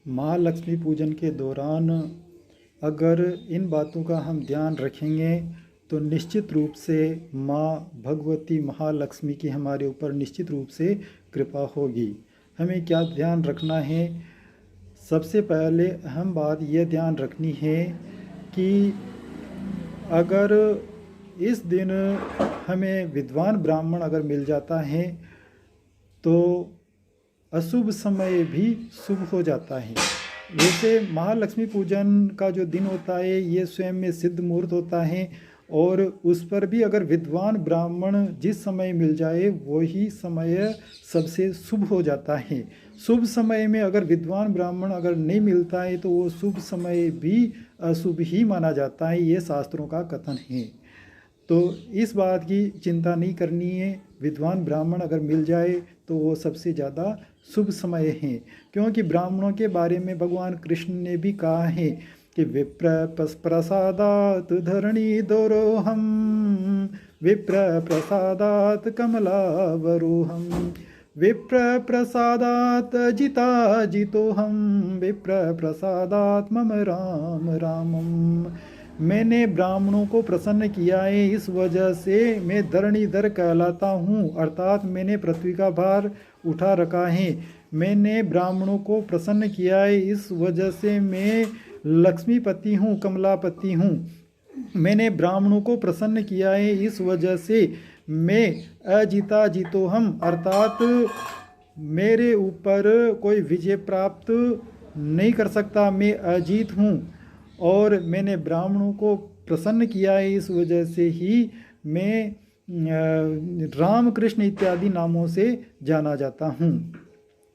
महालक्ष्मी पूजन के दौरान अगर इन बातों का हम ध्यान रखेंगे तो निश्चित रूप से माँ भगवती महालक्ष्मी की हमारे ऊपर निश्चित रूप से कृपा होगी। हमें क्या ध्यान रखना है? सबसे पहले अहम बात यह ध्यान रखनी है कि अगर इस दिन हमें विद्वान ब्राह्मण अगर मिल जाता है तो अशुभ समय भी शुभ हो जाता है। वैसे महालक्ष्मी पूजन का जो दिन होता है ये स्वयं में सिद्ध मुहूर्त होता है और उस पर भी अगर विद्वान ब्राह्मण जिस समय मिल जाए वही समय सबसे शुभ हो जाता है। शुभ समय में अगर विद्वान ब्राह्मण अगर नहीं मिलता है तो वो शुभ समय भी अशुभ ही माना जाता है, ये शास्त्रों का कथन है। तो इस बात की चिंता नहीं करनी है। विद्वान ब्राह्मण अगर मिल जाए तो वो सबसे ज़्यादा शुभ समय है, क्योंकि ब्राह्मणों के बारे में भगवान कृष्ण ने भी कहा है कि विप्र प्रसादात धरणी दोरोहम, विप्र प्रसादात कमलावरोहम, विप्र प्रसादात जिता जितोहम, विप्र प्रसादात मम राम रामम। मैंने ब्राह्मणों को प्रसन्न किया है, इस वजह से मैं धरणीधर कहलाता हूँ, अर्थात मैंने पृथ्वी का भार उठा रखा है। मैंने ब्राह्मणों को प्रसन्न किया है, इस वजह से मैं लक्ष्मीपति हूँ, कमलापति हूँ। मैंने ब्राह्मणों को प्रसन्न किया है, इस वजह से मैं अजिता जीतो हम, अर्थात मेरे ऊपर कोई विजय प्राप्त नहीं कर सकता, मैं अजीत हूँ। और मैंने ब्राह्मणों को प्रसन्न किया है, इस वजह से ही मैं राम कृष्ण इत्यादि नामों से जाना जाता हूँ।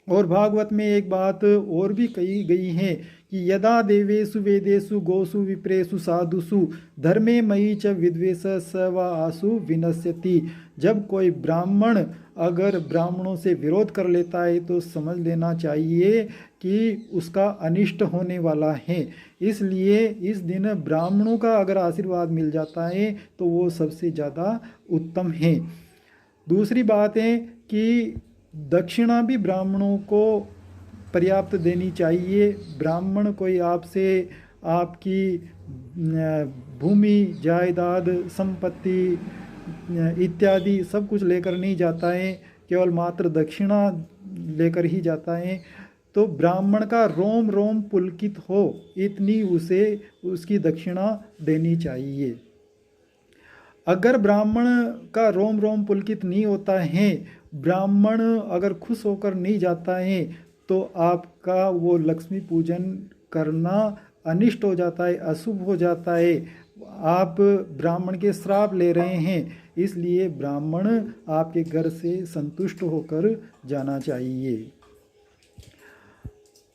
और भागवत में एक बात और भी कही गई है कि यदा देवेषु वेदेषु गोसु विप्रेषु साधुषु धर्मे मयि च विद्वेष स वा आसु विनश्यति। जब कोई ब्राह्मण अगर ब्राह्मणों से विरोध कर लेता है तो समझ लेना चाहिए कि उसका अनिष्ट होने वाला है। इसलिए इस दिन ब्राह्मणों का अगर आशीर्वाद मिल जाता है तो वो सबसे ज़्यादा उत्तम है। दूसरी बात है कि दक्षिणा भी ब्राह्मणों को पर्याप्त देनी चाहिए। ब्राह्मण कोई आपसे आपकी भूमि जायदाद संपत्ति इत्यादि सब कुछ लेकर नहीं जाता है, केवल मात्र दक्षिणा लेकर ही जाता है। तो ब्राह्मण का रोम रोम पुलकित हो इतनी उसे उसकी दक्षिणा देनी चाहिए। अगर ब्राह्मण का रोम रोम पुलकित नहीं होता है, ब्राह्मण अगर खुश होकर नहीं जाता है तो आपका वो लक्ष्मी पूजन करना अनिष्ट हो जाता है, अशुभ हो जाता है। आप ब्राह्मण के श्राप ले रहे हैं, इसलिए ब्राह्मण आपके घर से संतुष्ट होकर जाना चाहिए।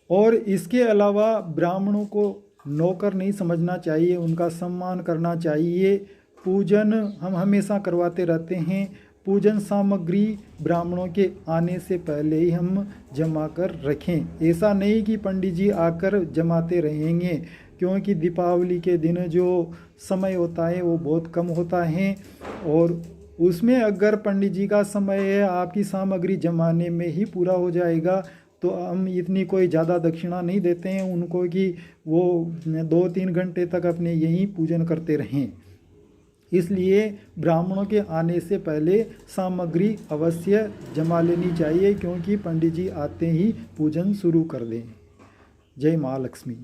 और इसके अलावा ब्राह्मणों को नौकर नहीं समझना चाहिए, उनका सम्मान करना चाहिए। पूजन हम हमेशा करवाते रहते हैं। पूजन सामग्री ब्राह्मणों के आने से पहले ही हम जमा कर रखें। ऐसा नहीं कि पंडित जी आकर जमाते रहेंगे, क्योंकि दीपावली के दिन जो समय होता है वो बहुत कम होता है और उसमें अगर पंडित जी का समय है आपकी सामग्री जमाने में ही पूरा हो जाएगा तो हम इतनी कोई ज़्यादा दक्षिणा नहीं देते हैं उनको कि वो 2-3 घंटे तक अपने यहीं पूजन करते रहें। इसलिए ब्राह्मणों के आने से पहले सामग्री अवश्य जमा लेनी चाहिए, क्योंकि पंडित जी आते ही पूजन शुरू कर दें। जय माँ लक्ष्मी।